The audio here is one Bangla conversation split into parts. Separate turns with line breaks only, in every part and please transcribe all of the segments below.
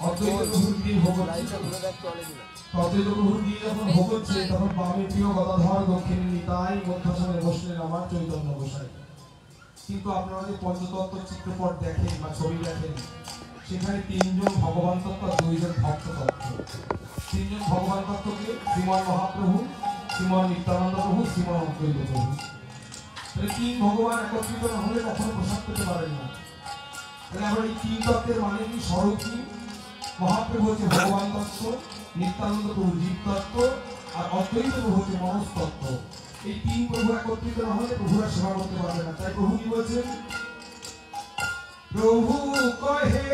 অদ্বৈত প্রভুর দিয়ে ভোগ হচ্ছে। অদ্বৈত প্রভুর দিয়ে যখন ভোগ হচ্ছে তখন বামে প্রিয় গদাধর, দক্ষিণে নিতাই, মধ্যাসনে বসলেন আমার চৈতন্য গোসাই। কিন্তু আপনারা যে পঞ্চতত্ত্ব চিত্রপট দেখেন বা ছবি দেখেন, সেখানে তিনজন ভগবান তত্ত্ব আর দুইজন ভক্ত তত্ত্ব। তিনজন ভগবান তত্ত্বকে শ্রীমান মহাপ্রভু, শ্রীমান নিত্যানন্দ প্রভু, শ্রীমান অদ্বৈত প্রভু। তিন ভগবান একত্রিত না হলে কখনো প্রসাদ পেতে পারেন না। তাহলে আমরা এই তিন তত্ত্বের মানে কি, স্বরূপ কি? মহাপ্রভু হচ্ছে ভগবান তত্ত্ব, নিত্যানন্দ প্রভু জীব তত্ত্ব, আর অদ্বৈত প্রভু হচ্ছে মনস তত্ত্ব। এই তিন প্রভু একত্রিত না হলে প্রভুরা সেবা করতে পারবে না। তাই প্রভু কি বলছেন? প্রভু কহে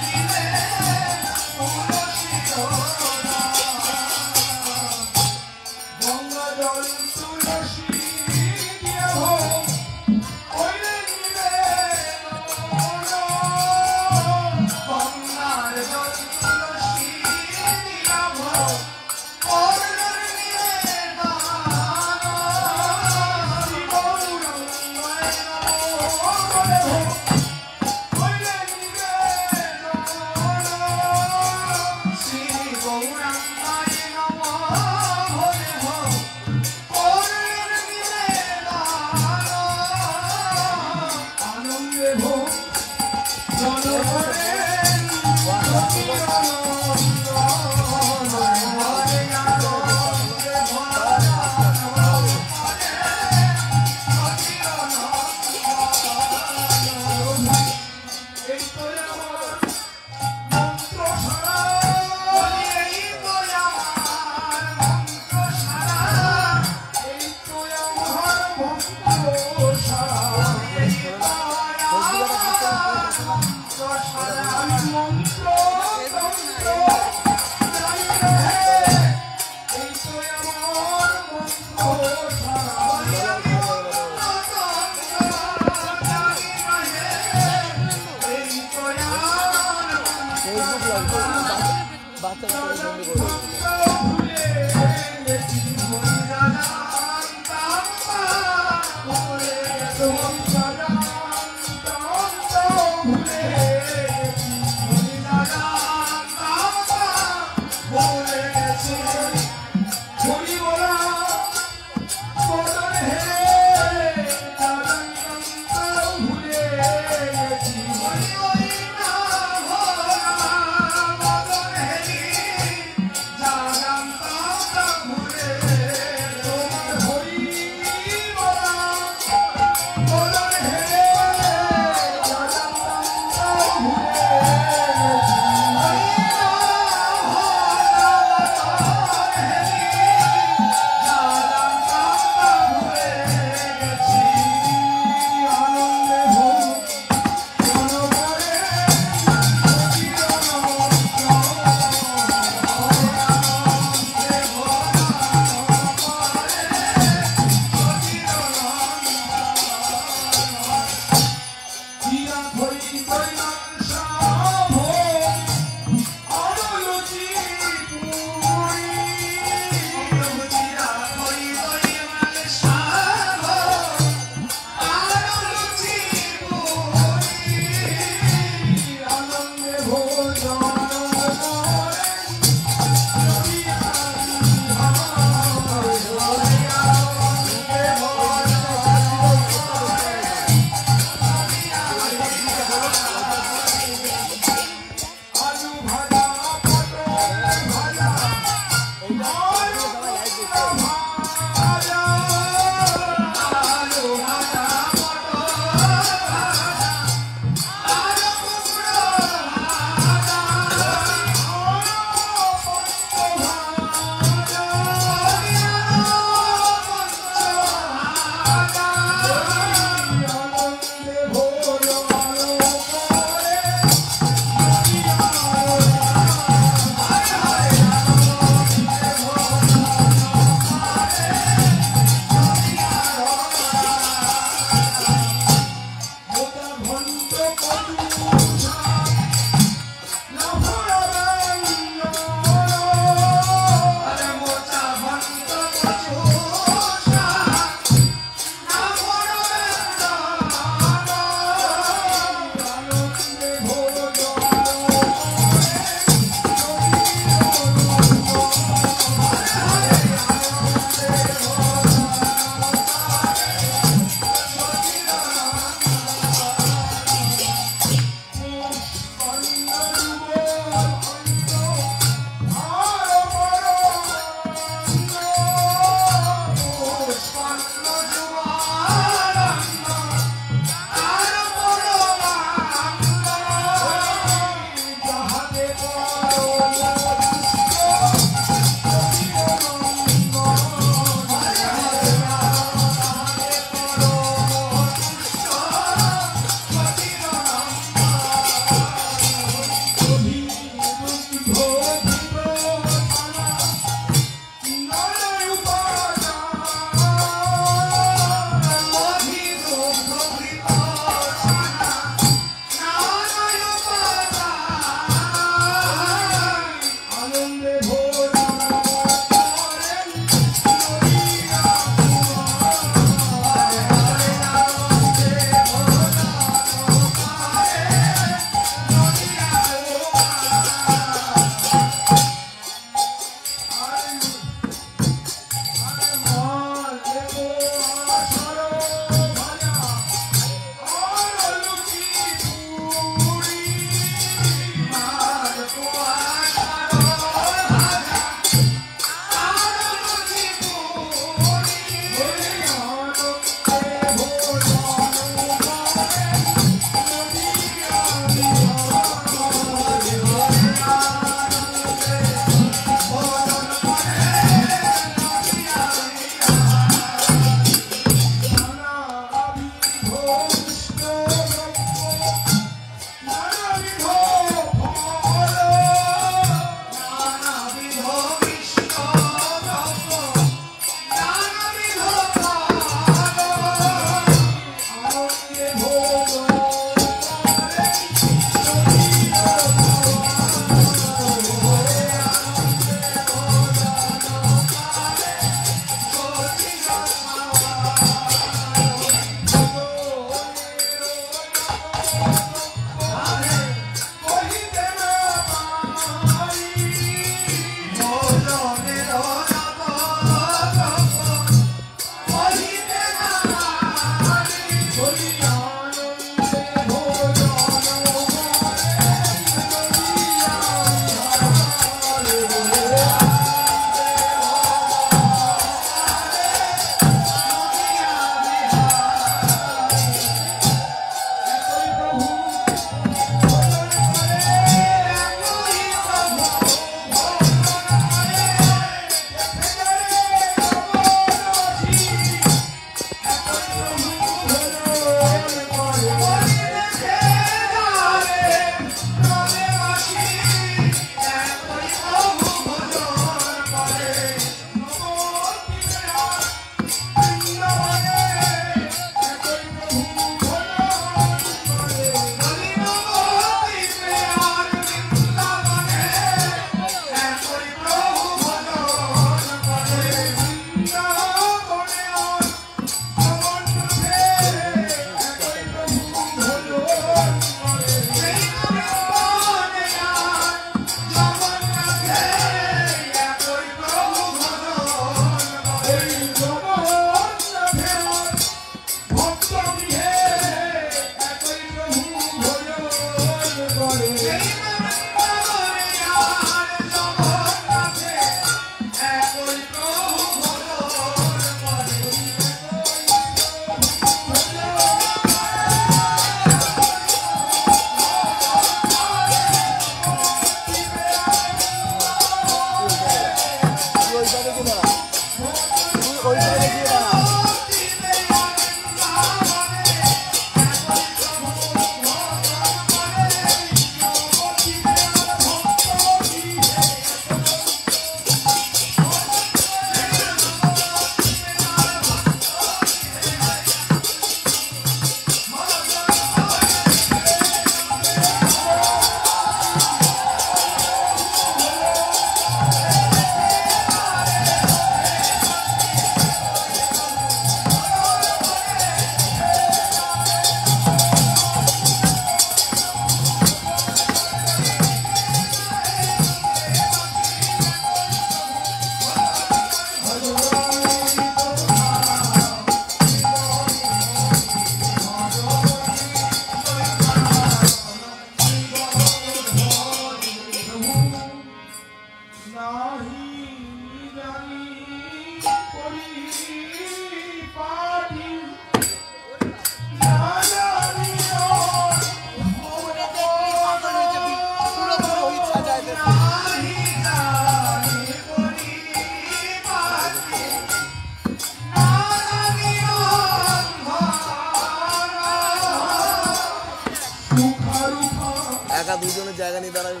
জায়গা নিয়ে দাঁড়াবে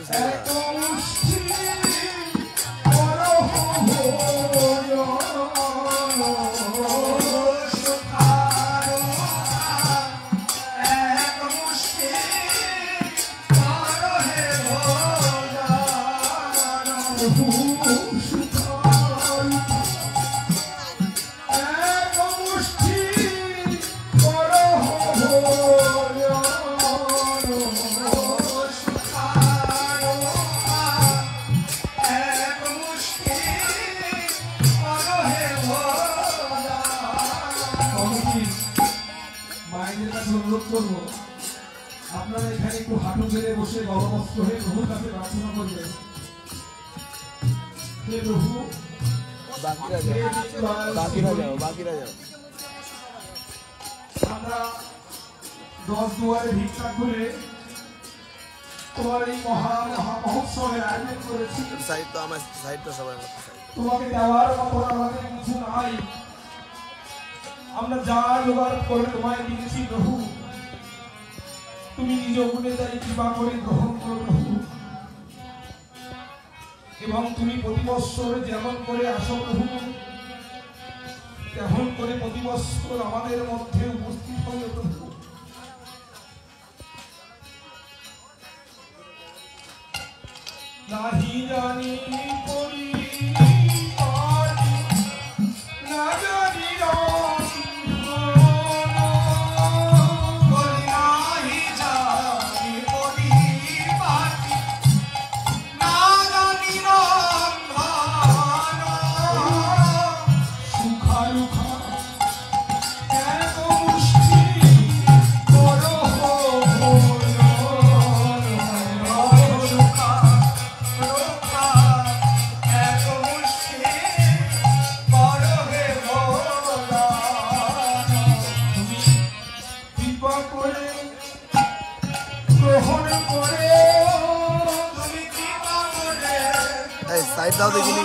আপনারা এখানে একটু হাঁটু গেড়ে বসে গলমস্ত হয়ে প্রভুর কাছে প্রার্থনা করবেন। হে প্রভু,
বাকিরা যাও।
আমরা 10 দুয়ারে ভিক্ষা করে তোমার এই মহোৎসবের আয়োজন করেছি। তোমাকে দেওয়ার মতো আমাদের কিছু নাই, আমরা যা জোগাড় করে তোমায় দিয়েছি প্রভু, তুমি নিজ গুণে তাই কৃপা করে গ্রহণ করো প্রভু। এবং তুমি প্রতি বৎসর যেমন করে আসো প্রভু, তেমন করে প্রতি বৎসর আমাদের মধ্যে উপস্থিত হয়ে প্রভু। নাহি জানি করি
সাইড দাও দেখিনি।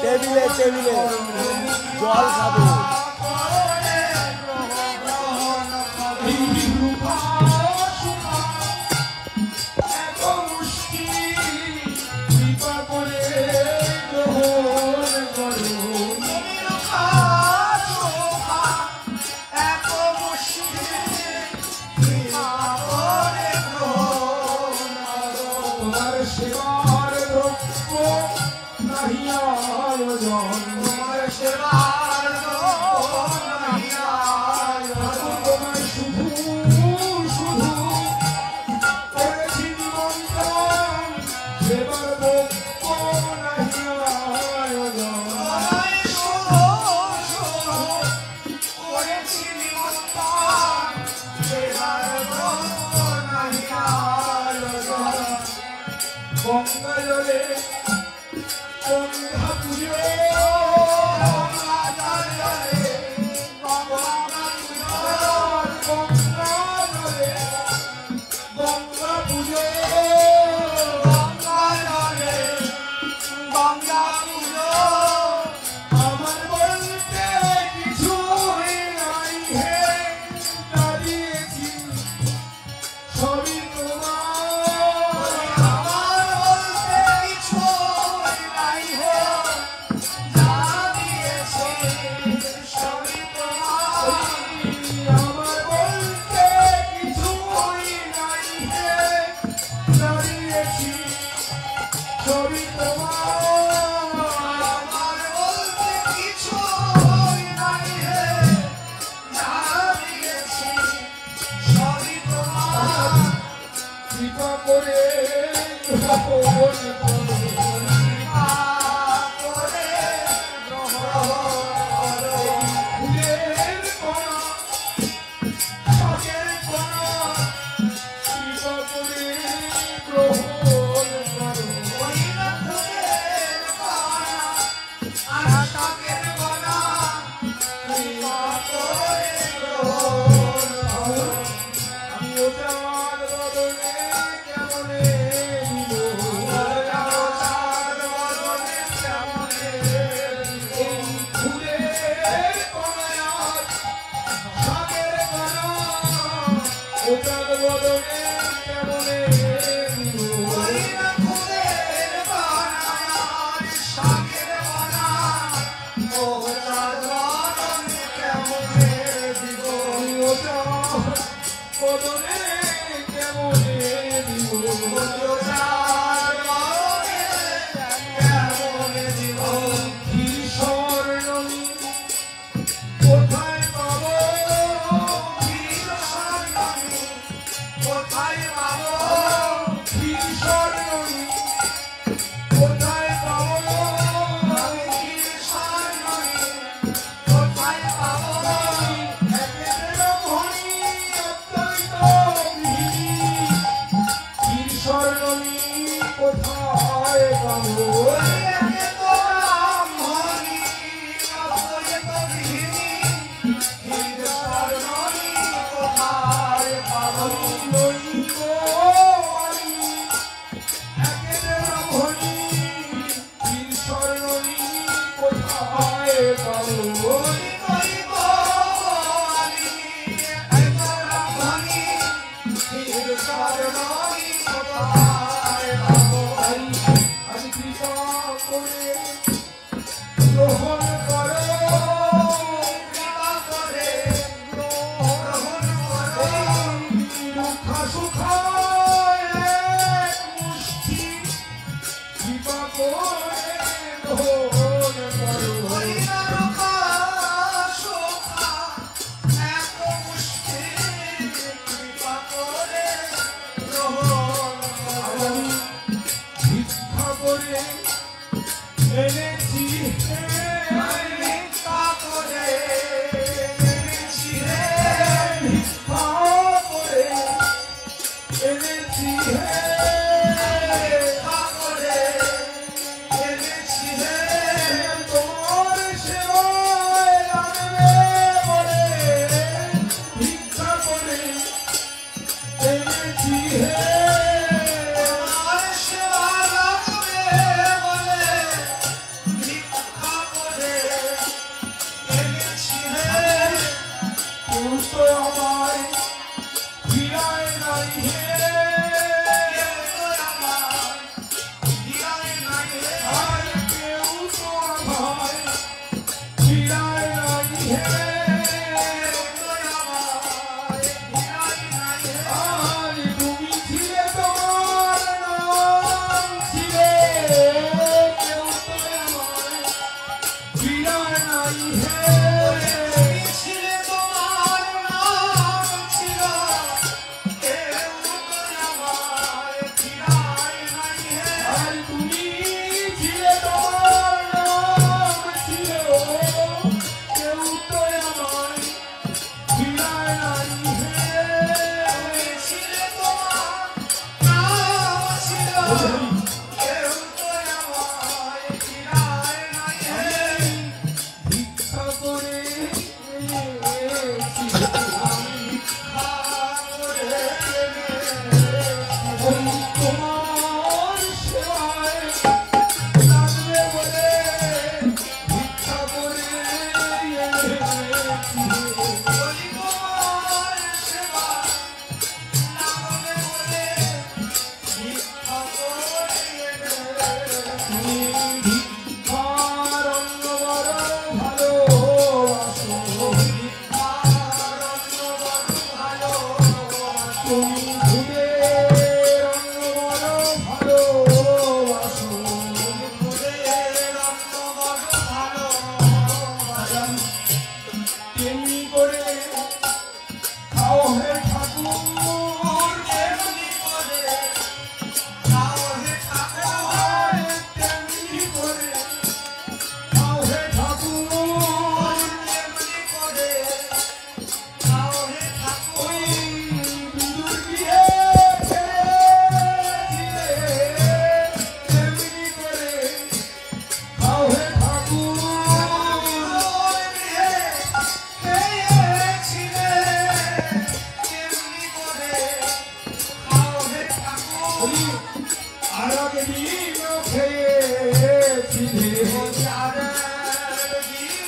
টেবিলে জল খাবো।
তোমার সেবার গঙ্গা জলে গঙ্গা পুজো তুমি তুমি ফুলের অন্য বড় ভালোবাসো, ফুলের অন্য বড় ভালোবাসো, তেমনি করে খাও হে ঠাকুর, তেমনি করে খাও হে ঠাকুর, তেমনি করে খাও হে ঠাকুর, তেমনি করে খাও হে ঠাকুর। ওই বিদুর গৃহে খেয়েছিলে, তেমনি করে খাও হে ঠাকুর, গৃহে খেয়েছিলে, তেমনি করে খাও হে ঠাকুর। আর আগে দিন খেয়েছিলে, আর দিন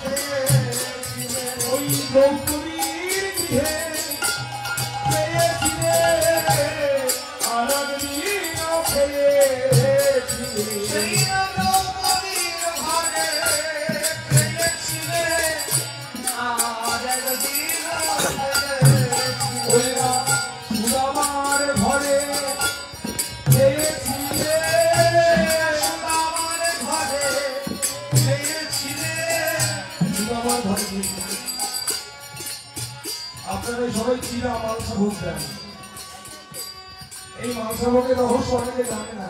খেয়েছিলে, ওই দ্রৌপদীর গৃহে খেয়েছিলে, আর আগে দিন খেয়েছিলে, সেই দ্রৌপদীর ঘরে খেয়েছিলে, আর একদিন ওই সুদামার ঘরে খেয়েছিলে, সুদামার ঘরে খেয়েছিলে, সুদামার ঘরে খেয়েছিলে। আপনারা সবাই চিরা মালসা ভোগ দেন। এই মালসা ভোগের রহস্য অনেকে জানে না।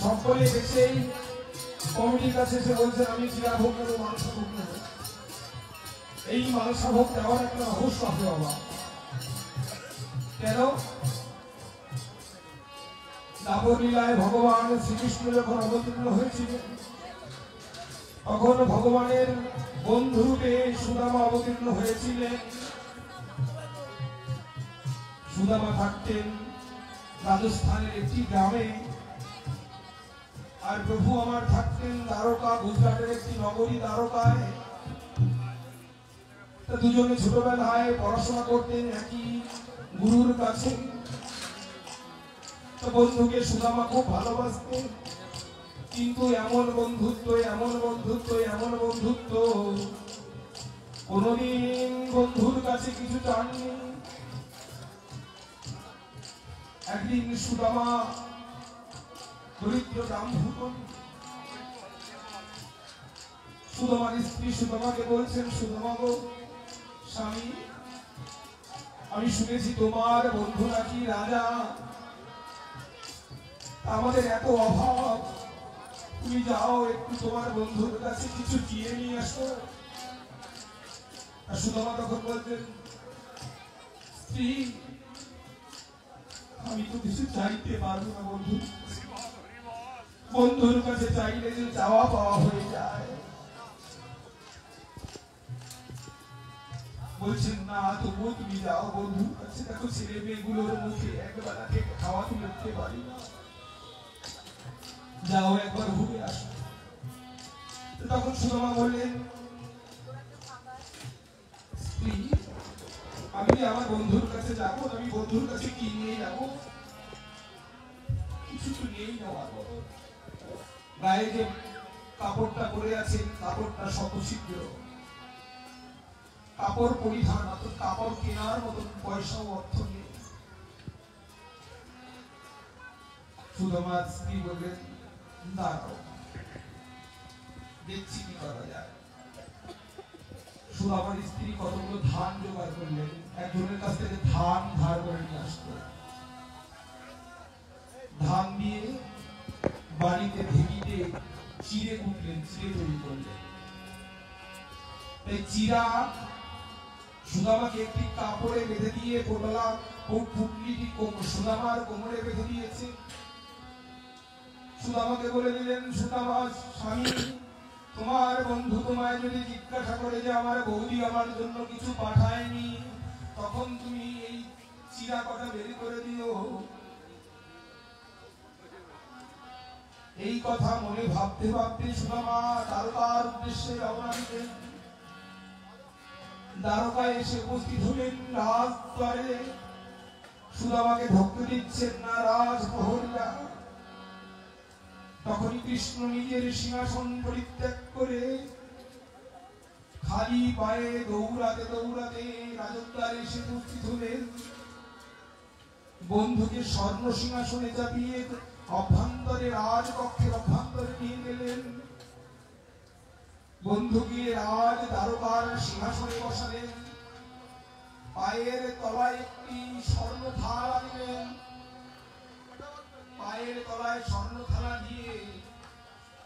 সকলে এসেই কমিটির কাছে এসে বলছেন আমি চিরা ভোগ নেবো, মালসা ভোগ নেবো। এই মালসা ভোগ দেওয়ার একটা রহস্য আছে বাবা। কেন? দাপর লীলায় ভগবান শ্রীকৃষ্ণ যখন অবতীর্ণ হয়েছিলেন, তখন ভগবানের বন্ধুরূপে সুদামা অবতীর্ণ হয়েছিলেন। সুদামা থাকতেন রাজস্থানের একটি গ্রামে, আর প্রভু আমার থাকতেন দ্বারকা, গুজরাটের একটি নগরী দ্বারকায়। দুজনে ছোটবেলায় পড়াশোনা করতেন একই গুরুর কাছে। বন্ধুকে সুদামা খুব ভালোবাসতেন, কিন্তু এমন বন্ধুত্ব, এমন বন্ধুত্ব, এমন বন্ধুত্ব কোনদিন বন্ধুর কাছে কিছু চাননি। একদিন সুদামা দরিদ্র ব্রাহ্মণ, সুদামার স্ত্রী সুদামাকে বলছেন, সুদামা গো স্বামী, আমি শুনেছি তোমার বন্ধু নাকি রাজা, আমাদের এত অভাব, তুমি যাও একটু তোমার বন্ধুর কাছে কিছু চেয়ে নিয়ে আসো। আর সুদামা তখন বলতেন, স্ত্রী আমি তো কিছু চাইতে পারবো না বন্ধু, বন্ধুর কাছে চাইলে যে চাওয়া পাওয়া হয়ে যায়। বলছেন না, তবুও তুমি যাও বন্ধুর কাছে, দেখো ছেলে মেয়েগুলোর মুখে একবেলা থেকে খাওয়া তুলে দিতে পারি না, যাও একবার ঘুরে আসো। তখন সুদামা বললেন, স্ত্রী আমি আমার বন্ধুর কাছে যাবো, আমি বন্ধুর কাছে কি নিয়ে যাবো, কিছু তো নেই নেওয়ার মতো। গায়ে যে কাপড়টা পরে আছেন, কাপড়টা শতছিদ্র, কাপড় পরিধান, অর্থাৎ কাপড় কেনার মতন পয়সাও অর্থ নেই। সুদামার স্ত্রী বললেন, দাঁড়াও দেখছি কি করা যায়। সুদামার স্ত্রী কতগুলো ধান জোগাড় করলেন, একজনের কাছ থেকে ধান ধার করে নিয়ে আসলেন। ধান দিয়ে বাড়িতে ঢেকিতে চিড়ে কুটলেন, চিড়ে তৈরি করলেন। এই চিরা সুদামাকে একটি কাপড়ে বেঁধে দিয়ে পোটলা পুটলিটি সুদামার কোমরে বেঁধে দিয়েছে। সুদামাকে বলে দিলেন, সুদামা স্বামী, তোমার বন্ধু তোমায় যদি জিজ্ঞাসা করে যে আমার বৌদি আমার জন্য কিছু পাঠায়নি, তখন তুমি এই চিরা কটা বের করে দিও। এই কথা মনে ভাবতে ভাবতে সুদামা দ্বারকার উদ্দেশ্যে রওনা দিলেন। দ্বারকায় এসে উপস্থিত হলেন রাজদ্বারে। সুদামাকে ঢুকতে দিচ্ছেন না রাজপ্রহরীরা। তখনই কৃষ্ণ নিজের সিংহাসন পরিত্যাগ করে খালি পায়ে দৌড়াতে দৌড়াতে রাজদ্বারে এসে উপস্থিত হলেন। বন্ধুকে স্বর্ণ সিংহাসনে চাপিয়ে অভ্যন্তরে রাজকক্ষের অভ্যন্তরে নিয়ে গেলেন। বন্ধুকে রাজ দারোগার সিংহাসনে বসালেন। পায়ের তলায় একটি স্বর্ণ থালা দিলেন। পায়ের তলায় স্বর্ণ থালা দিয়ে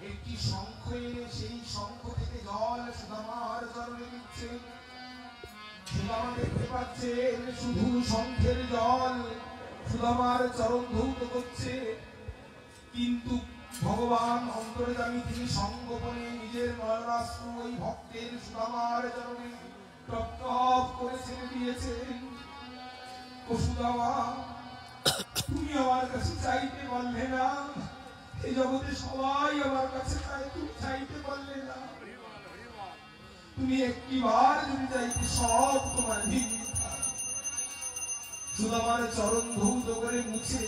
একটি শঙ্খ এনে সেই শঙ্খ থেকে জল সুদামার চরণে দিচ্ছেন। সুদামা দেখতে পাচ্ছেন শুধু শঙ্খের জল সুদামার চরণ ধৌত করছে, কিন্তু ভগবান অন্তর্যামী তিনি সঙ্গোপনে নিজের নয়নাস্ত্র ওই ভক্তের সুদামার চরণে টপ টপ করে ছেড়ে দিয়েছেন। ও সুদামা, তুমি আমার কাছে চাইতে পারলে না, এই জগতে সবাই আমার কাছে চায়, তুমি চাইতে পারলে না। তুমি একটিবার যদি চাইতে সব তোমার মিথ্যা। সুদামার চরণ ধৌত করে মুছে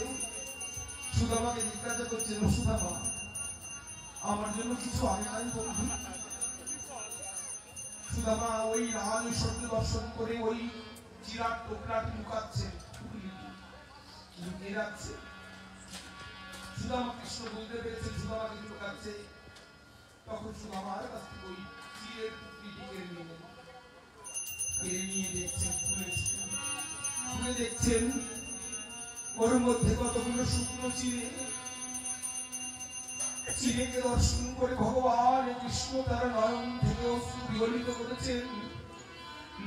সুদামাকে জিজ্ঞাসা করছেন, সুদামা আমার জন্য কিছু আনে নাই বন্ধু? সুদামা ওই রাজ ঐশ্বর্য দর্শন করে ওই চিরার টোকরাটি লুকাচ্ছে, লুকিয়ে রাখছে। সুদামা কৃষ্ণ বুঝতে পেরেছে সুদামাকে লুকাচ্ছে। তখন সুদামার কাছ থেকে ওই চিরের টুকরিটি কেড়ে নিয়ে দেখছেন, খুলে দেখছেন ওর মধ্যে কতগুলো শুকনো চিড়ে। চিড়েকে দর্শন করে ভগবান কৃষ্ণ তার নয়ন থেকে অশ্রু বিগলিত করেছেন।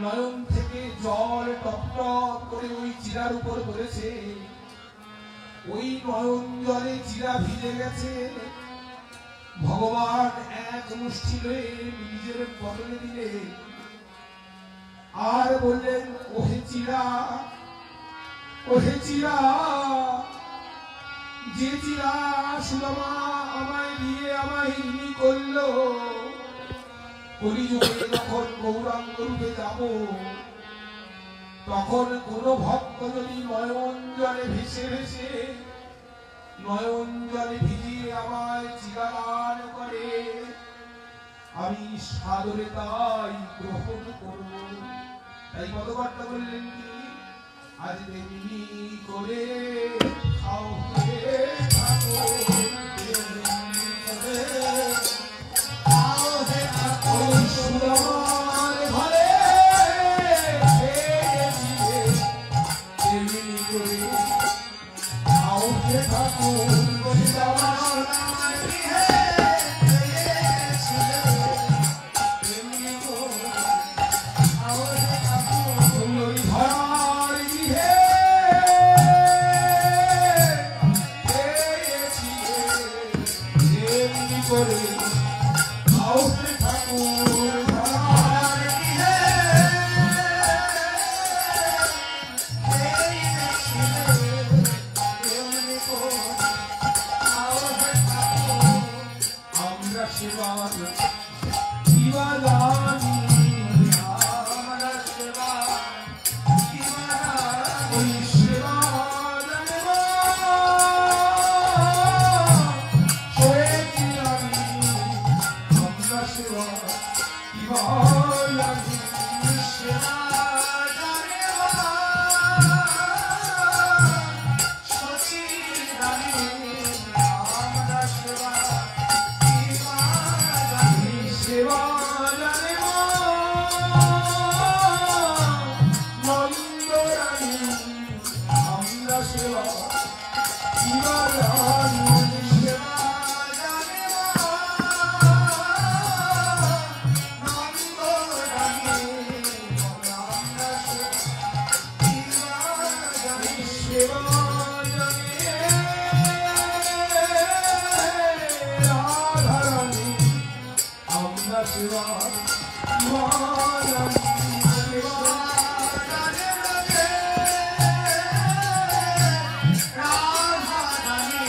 নয়ন থেকে জল টপ টপ করে ওই চিরার উপর পড়েছে। ওই নয়ন জলে চিরা ভিজে গেছে। ভগবান এক মুষ্টি লয়ে নিজের বদলে দিলে আর বললেন, ওহে চিরা, ওহে চিরা, যে চিরা সুদামা আমায় দিয়ে আমায় ঋণী করলো, কলিযুগে যখন গৌরাঙ্গ রূপে যাব, তখন কোন ভক্ত যদি নয়ন জলে ভেসে ভেসে নয়ন জলে ভিজিয়ে আমায় চিরা দান করে, আমি সাদরে তাই গ্রহণ করব। তাই পদকর্তা বললেন কি, আজ তেমনি করে খাও হে থাকো, খাও হে থাকো, সুদামার ঘরে খেয়েছিলে, তেমনি করে খাও হে থাকো, সুদামার গৃহে খেয়েছিলে, তেমনি করে খাও হে থাকো, ওই ধরার গৃহে খেয়েছিলে, তেমনি করে খাও হে ঠাকুর, ধরার গৃহে আমরা সেবা সেবা জানি, আমরা সেবা ওই সেবা জানব, হয়েছি আমি আমরা সেবা সেবা জানি, সেবা জানব, সচি জানি আমরা সেবা সেবা জানব, নন্দরানী আমরা সেবা সেবা জানি, সেবা জানব, নন্দরানী আমরা সেবা জানি, রাধারানী আমরা সেবা মহারানী, সেবা জানবে, রাধারানী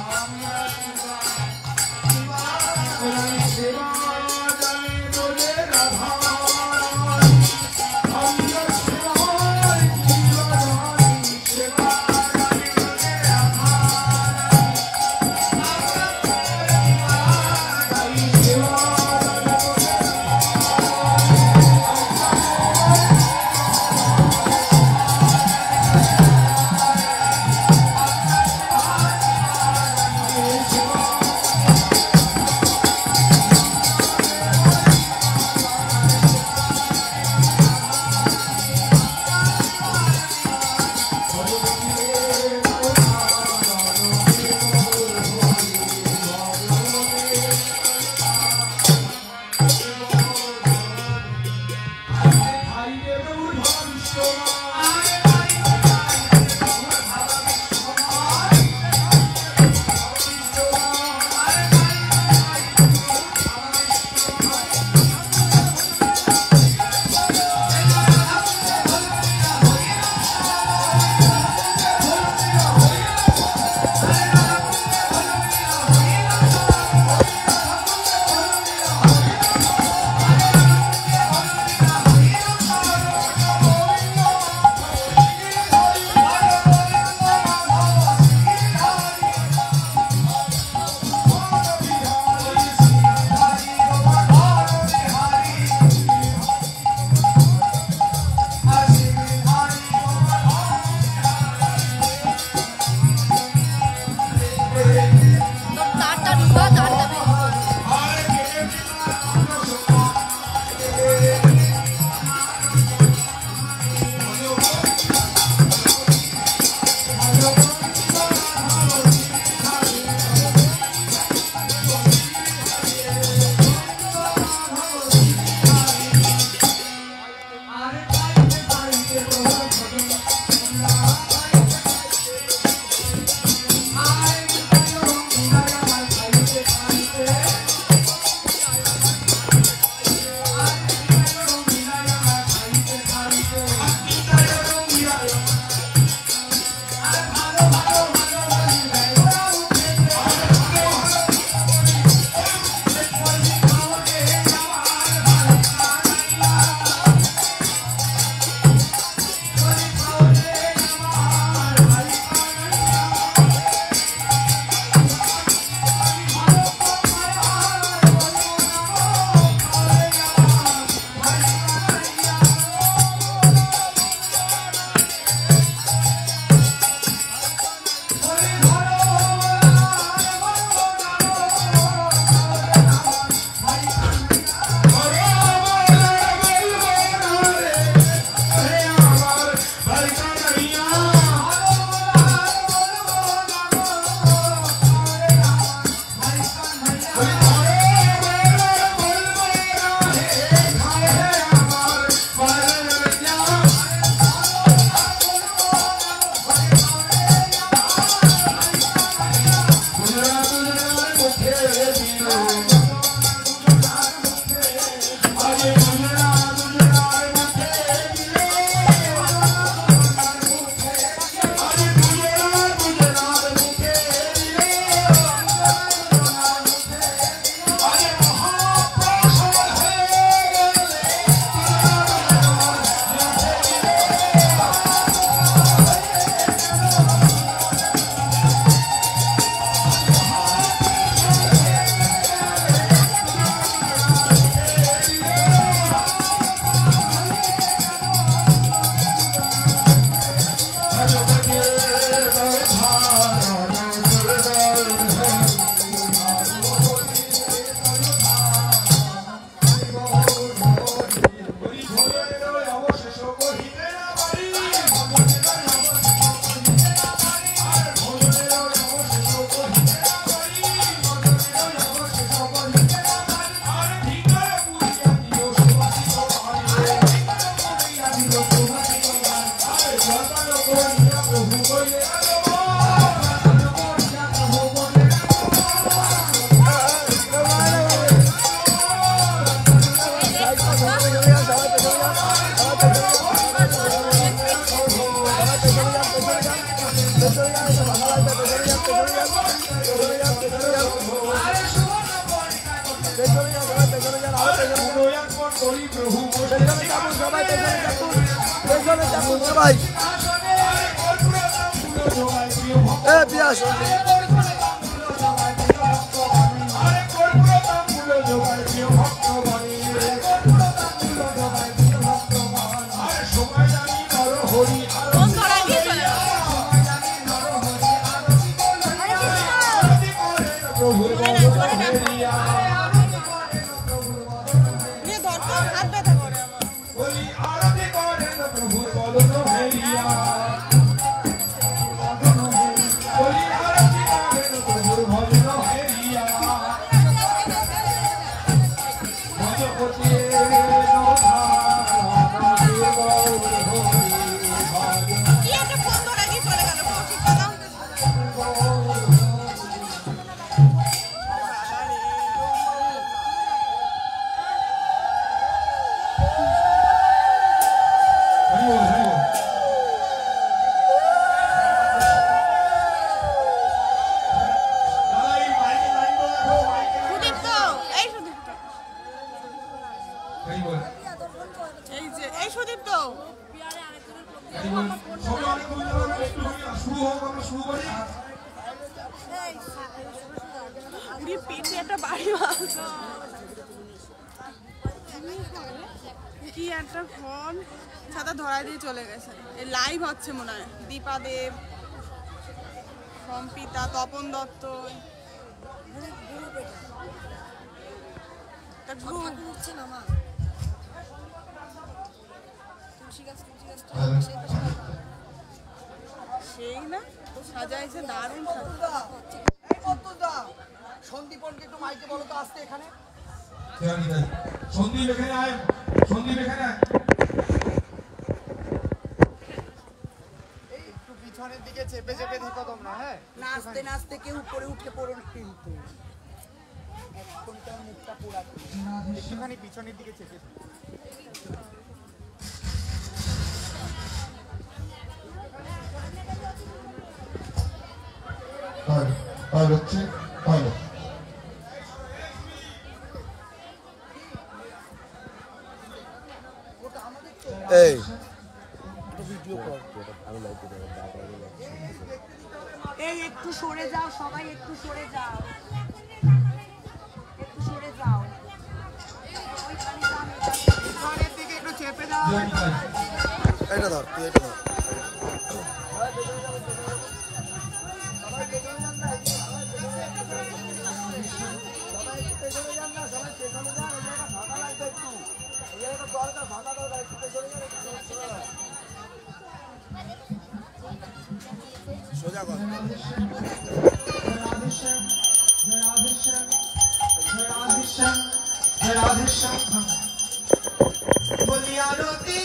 আমরা সেবা সেবা জানি বলে রাধারানী আমরা সেবা জানি, সেবা জানি বলে রাধারানী আমরা সেবা জানি বলে Holy
তো
সবাই অনেক কবিতা বলবেন, একটু শুরু হোক, আমরা শুরু করি।
উনি পেটে একটা বাড়ি মারলো। কি একটা ফোন ছাতা ধরা দিয়ে চলে গেছে। এই লাইভ হচ্ছে মনে হয়। দীপা দেব, সম্পিতা, তপন দত্ত। সেই না সাজাইছে দারুণ
সন্দীপনকে একটু মাইকে বলো তো আসতে এখানে।
সন্দীপ এখানে আয়, সন্দীপ এখানে আয়।
এই একটু পিছনের দিকে চেপে চেপে থেকো তোমরা। হ্যাঁ,
নাচতে নাচতে কেউ উপরে উঠে পড়ো না কিন্তু এখনকার মুখটা পুরা
একটুখানি পিছনের দিকে চেপে থেকো।
আর হচ্ছে ভালো।
এই
এই একটু সরে যাও, সবাই একটু সরে যাও, একটু সরে যাও।
পিছনের দিকে একটু চেপে দাও।
এটা ধর, তুই এটা ধর। সোজা কর।
বলিয়া রতি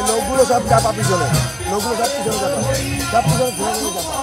লোকগুলো সব চাপা পিছনে, লোকগুলো সব পিছনে চাপা, সব পিছনে ঘুরে ঘুরে চাপা।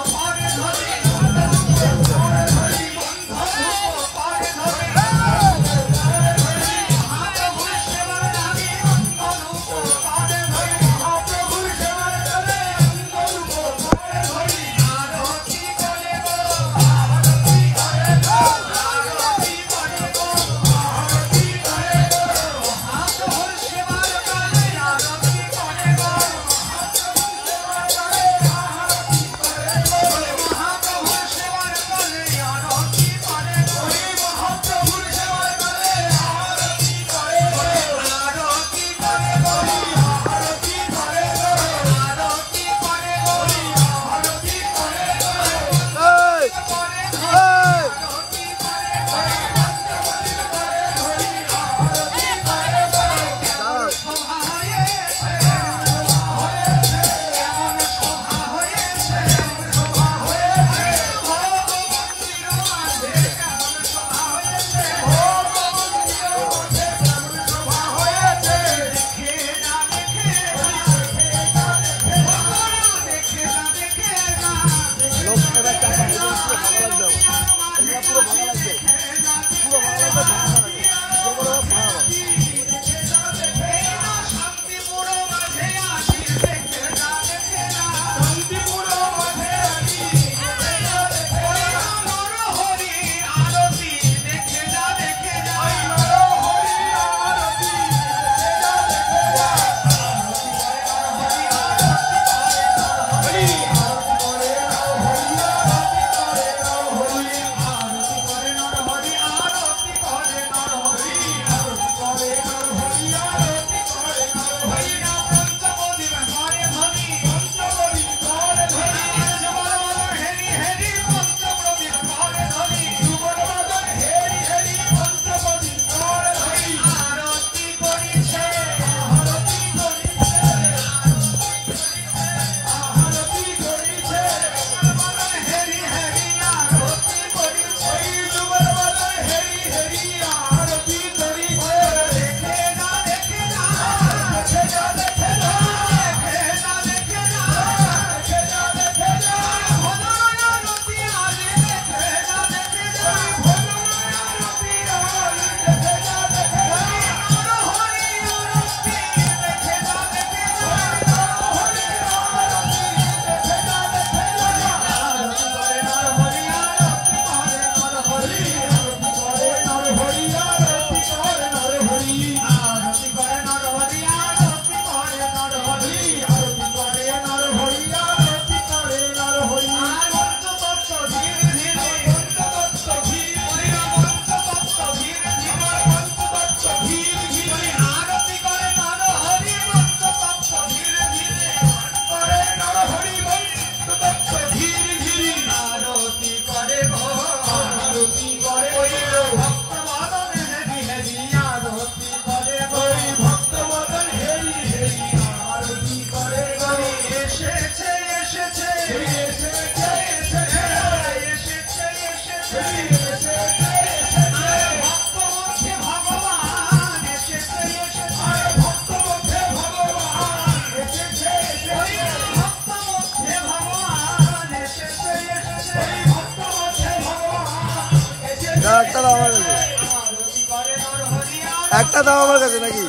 একটা দাও আমার কাছে নাকি?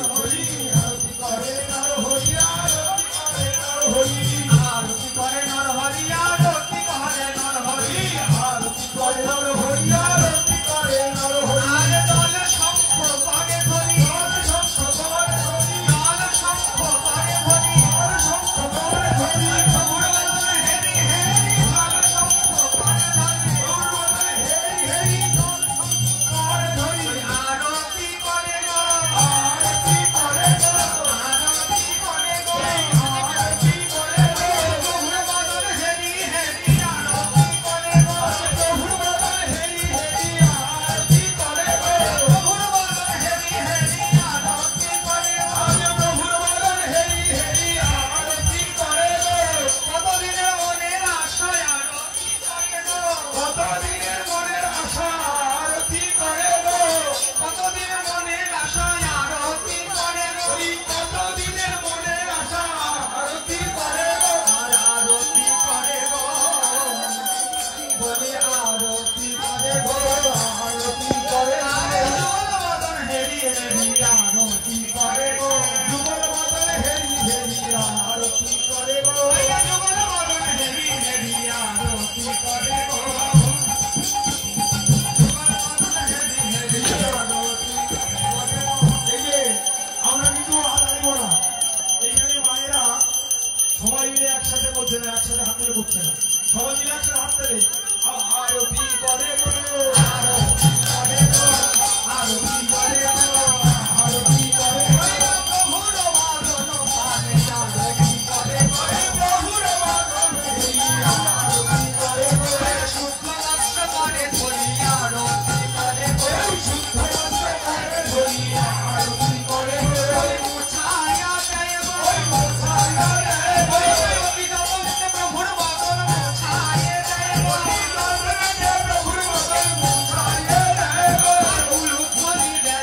সবাই মিলে একসাথে বলছে না, একসাথে হাত তুলে করছে না, সবাই মিলে একসাথে হাত তুলে আরতি করে গো, আরতি করে গো, আরতি করে গো, আরতি করে গো, প্রভুর বাদন পানে আরতি করে গো, প্রভুর বাদন আরতি করে গো, শুদ্ধ রাষ্ট্র করে ধরি আরতি করে গো, শুদ্ধ রাষ্ট্র করে ধরি আরতি করে গো, মুছায়া দেয় গো, মুছায়া দেয় গো, প্রভুর বাদন মুছায়া দেয় গো, প্রভুর বাদন মুছায়া দেয় গো, উলুধ্বনি দেয়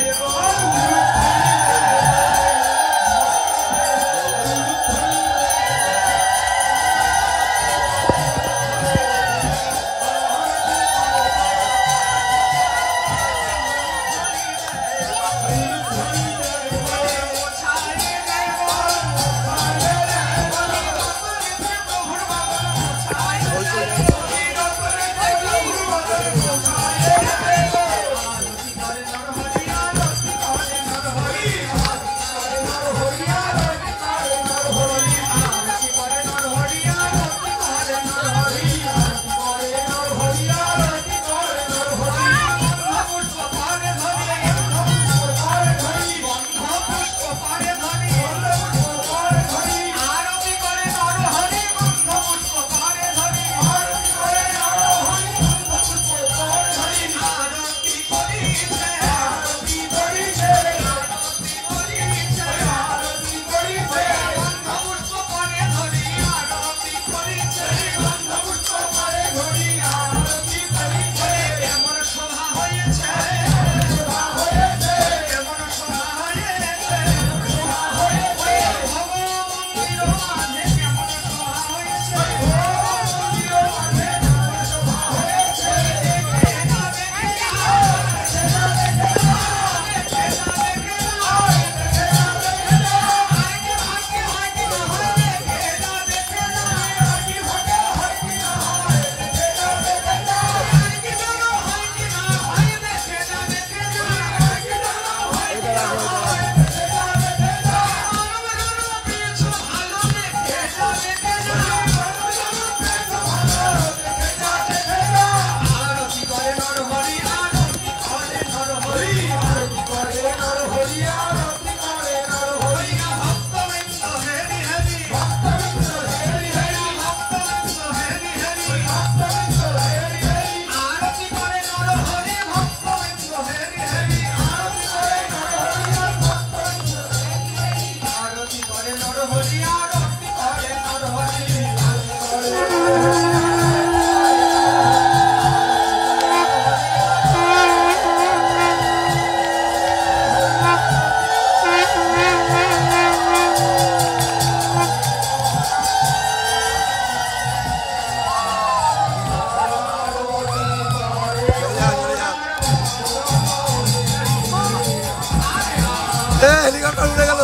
হেলিকপ্টার উড়ে গেল।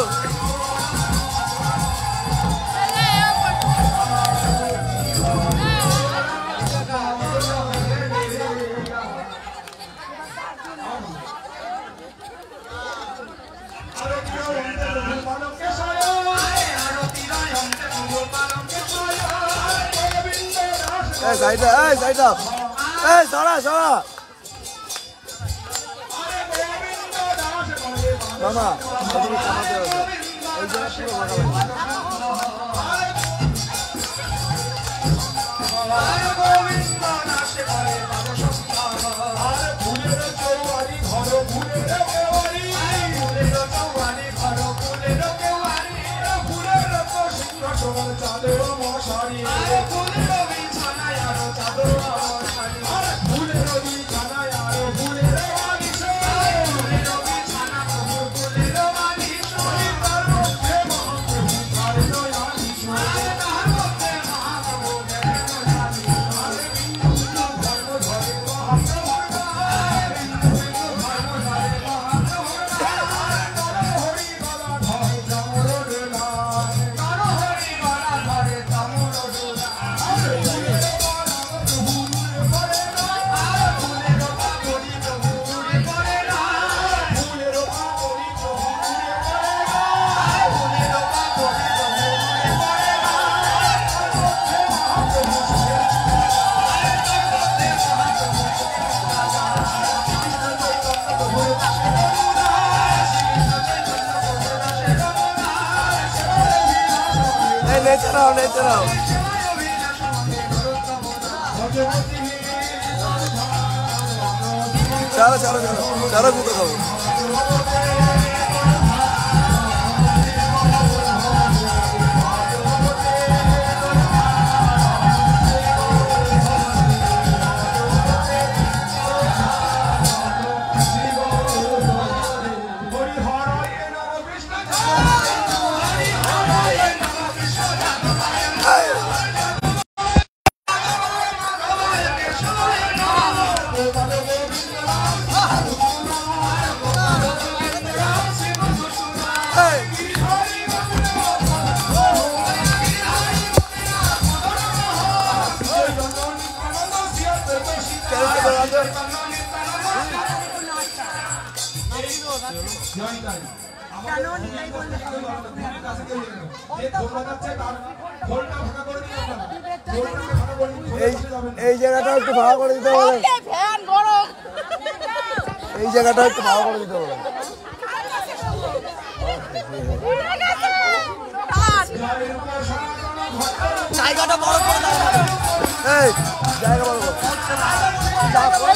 মামা ওই জায়গা পুরো ফাঁকা নেচারাও চারা গুঁতো খাবো। এই জায়গাটা একটু ভাড়া করে দিতে হবে। এই জায়গাটা একটু ভাড়া করে দিতে হবে। জায়গাটা বড় করে দাও। এই জায়গা বড় করো।